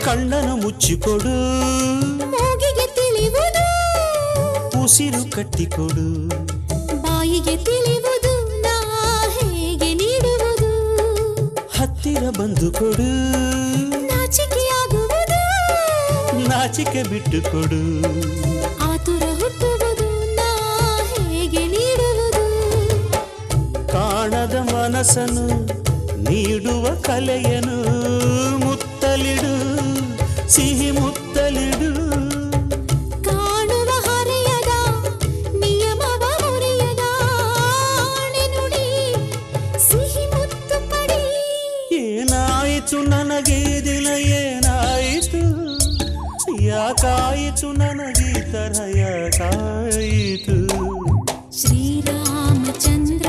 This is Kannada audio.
ಕಣ್ಣನು ಮುಚ್ಚಿಕೊಡು ಮೂಗಿಗೆ ತಿಳಿಯುವುದು ಉಸಿರು ಕಟ್ಟಿಕೊಡು ಬಾಯಿಗೆ ತಿಳಿಯುವುದು ನಾ ಹೇಗೆ ನೀಡುವುದು ಹತ್ತಿರ ಬಂದು ಕೊಡು ನಾಚಿಕೆಯಾಗುವುದು ನಾಚಿಕೆ ಬಿಟ್ಟು ಕೊಡು ಆತುರ ಹುಟ್ಟುವುದು ನಾ ಹೇಗೆ ನೀಡುವುದು ಕಾಣದ ಮನಸ್ಸನ್ನು ನೀಡುವ ಕಲೆಯನು ಮುತ್ತಲಿಡು ಸಿಹಿ ಮುತ್ತಲಿಡು ಕಾಣುವ ಹರೆಯದ ನಿಯಮವ ಮುರಿಯದ ಆಣೆ ನುಡಿ ಸಿಹಿ ಮುತ್ತು ಪಡಿ ಏನಾಯಿತು ನನಗೆ ದಿನ ಏನಾಯಿತು ಯಾಕಾಯಿತು ನನಗೆ ತರಹ ಯಾಕಾಯಿತು ಶ್ರೀರಾಮಚಂದ್ರ